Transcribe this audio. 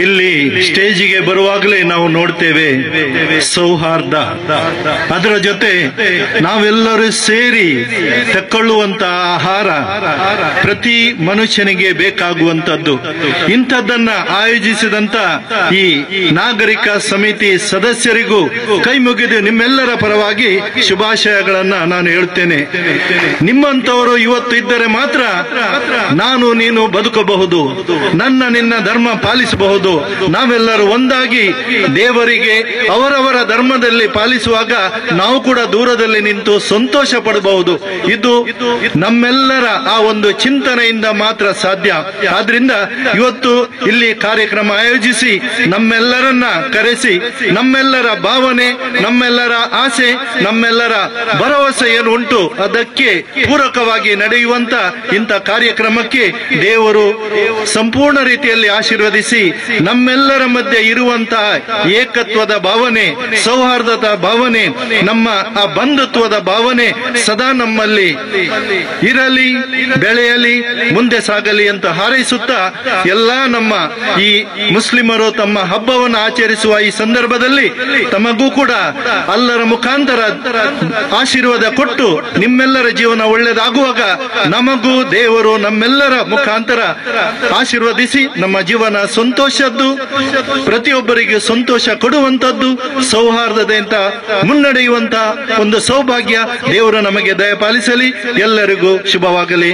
ಇಲ್ಲಿ ಸ್ಟೇಜಿಗೆ ಬರುವಾಗಲೇ ನಾವು ನೋಡ್ತೇವೆ ಸೌಹಾರ್ದ. ಅದರ ಜೊತೆ ನಾವೆಲ್ಲರೂ ಸೇರಿ ತಕ್ಕೊಳ್ಳುವಂತ ಆಹಾರ ಪ್ರತಿ ಮನುಷ್ಯನಿಗೆ ಬೇಕಾಗುವಂತದ್ದು. ಇಂಥದ್ದನ್ನ ಆಯೋಜಿಸಿದಂತ ಈ ನಾಗರಿಕ ಸಮಿತಿ ಸದಸ್ಯರಿಗೂ ಕೈ ಮುಗಿದು ನಿಮ್ಮೆಲ್ಲರ ಪರವಾಗಿ ಶುಭಾಶಯಗಳನ್ನ ನಾನು ಹೇಳ್ತೇನೆ. ನಿಮ್ಮಂತವರು ಇವತ್ತು ಇದ್ದರೆ ಮಾತ್ರ ನಾನು ನೀನು ಬದುಕಬಹುದು, ನನ್ನ ನಿನ್ನ ಧರ್ಮ ಪಾಲಿಸಬಹುದು. ನಾವೆಲ್ಲರೂ ಒಂದಾಗಿ ದೇವರಿಗೆ ಅವರವರ ಧರ್ಮದಲ್ಲಿ ಪಾಲಿಸುವಾಗ ನಾವು ಕೂಡ ದೂರದಲ್ಲಿ ನಿಂತು ಸಂತೋಷ ಪಡಬಹುದು. ಇದು ನಮ್ಮೆಲ್ಲರ ಆ ಒಂದು ಚಿಂತನೆಯಿಂದ ಮಾತ್ರ ಸಾಧ್ಯ. ಆದ್ರಿಂದ ಇವತ್ತು ಇಲ್ಲಿ ಕಾರ್ಯಕ್ರಮ ಆಯೋಜಿಸಿ ನಮ್ಮೆಲ್ಲರನ್ನ ಕರೆಸಿ ನಮ್ಮೆಲ್ಲರ ಭಾವನೆ, ನಮ್ಮೆಲ್ಲರ ಆಸೆ, ನಮ್ಮೆಲ್ಲರ ಭರವಸೆ ಏನು ಉಂಟು ಅದಕ್ಕೆ ಪೂರಕವಾಗಿ ನಡೆಯುವಂತ ಇಂಥ ಕಾರ್ಯಕ್ರಮಕ್ಕೆ ದೇವರು ಸಂಪೂರ್ಣ ರೀತಿಯಲ್ಲಿ ಆಶೀರ್ವದಿಸಿ ನಮ್ಮೆಲ್ಲರ ಮಧ್ಯೆ ಇರುವಂತಹ ಏಕತ್ವದ ಭಾವನೆ, ಸೌಹಾರ್ದದ ಭಾವನೆ, ನಮ್ಮ ಆ ಬಂಧುತ್ವದ ಭಾವನೆ ಸದಾ ನಮ್ಮಲ್ಲಿ ಇರಲಿ, ಬೆಳೆಯಲಿ, ಮುಂದೆ ಸಾಗಲಿ ಅಂತ ಹಾರೈಸುತ್ತಾ ಎಲ್ಲಾ ನಮ್ಮ ಈ ಮುಸ್ಲಿಮರು ತಮ್ಮ ಹಬ್ಬವನ್ನು ಆಚರಿಸುವ ಈ ಸಂದರ್ಭದಲ್ಲಿ ತಮಗೂ ಕೂಡ ಅಲ್ಲರ ಮುಖಾಂತರ ಆಶೀರ್ವಾದ ಕೊಟ್ಟು ನಿಮ್ಮೆಲ್ಲರ ಜೀವನ ಒಳ್ಳೆಯದಾಗುವಾಗ ನಮಗೂ ದೇವರು ನಮ್ಮೆಲ್ಲರ ಮುಖಾಂತರ ಆಶೀರ್ವದಿಸಿ ನಮ್ಮ ಜೀವನ ಸಂತೋಷದ್ದು, ಪ್ರತಿಯೊಬ್ಬರಿಗೆ ಸಂತೋಷ ಕೊಡುವಂತದ್ದು, ಸೌಹಾರ್ದತೆಯಿಂದ ಮುನ್ನಡೆಯುವಂತ ಒಂದು ಸೌಭಾಗ್ಯ ದೇವರು ನಮಗೆ ದಯಪಾಲಿಸಲಿ. ಎಲ್ಲರಿಗೂ ಶುಭವಾಗಲಿ.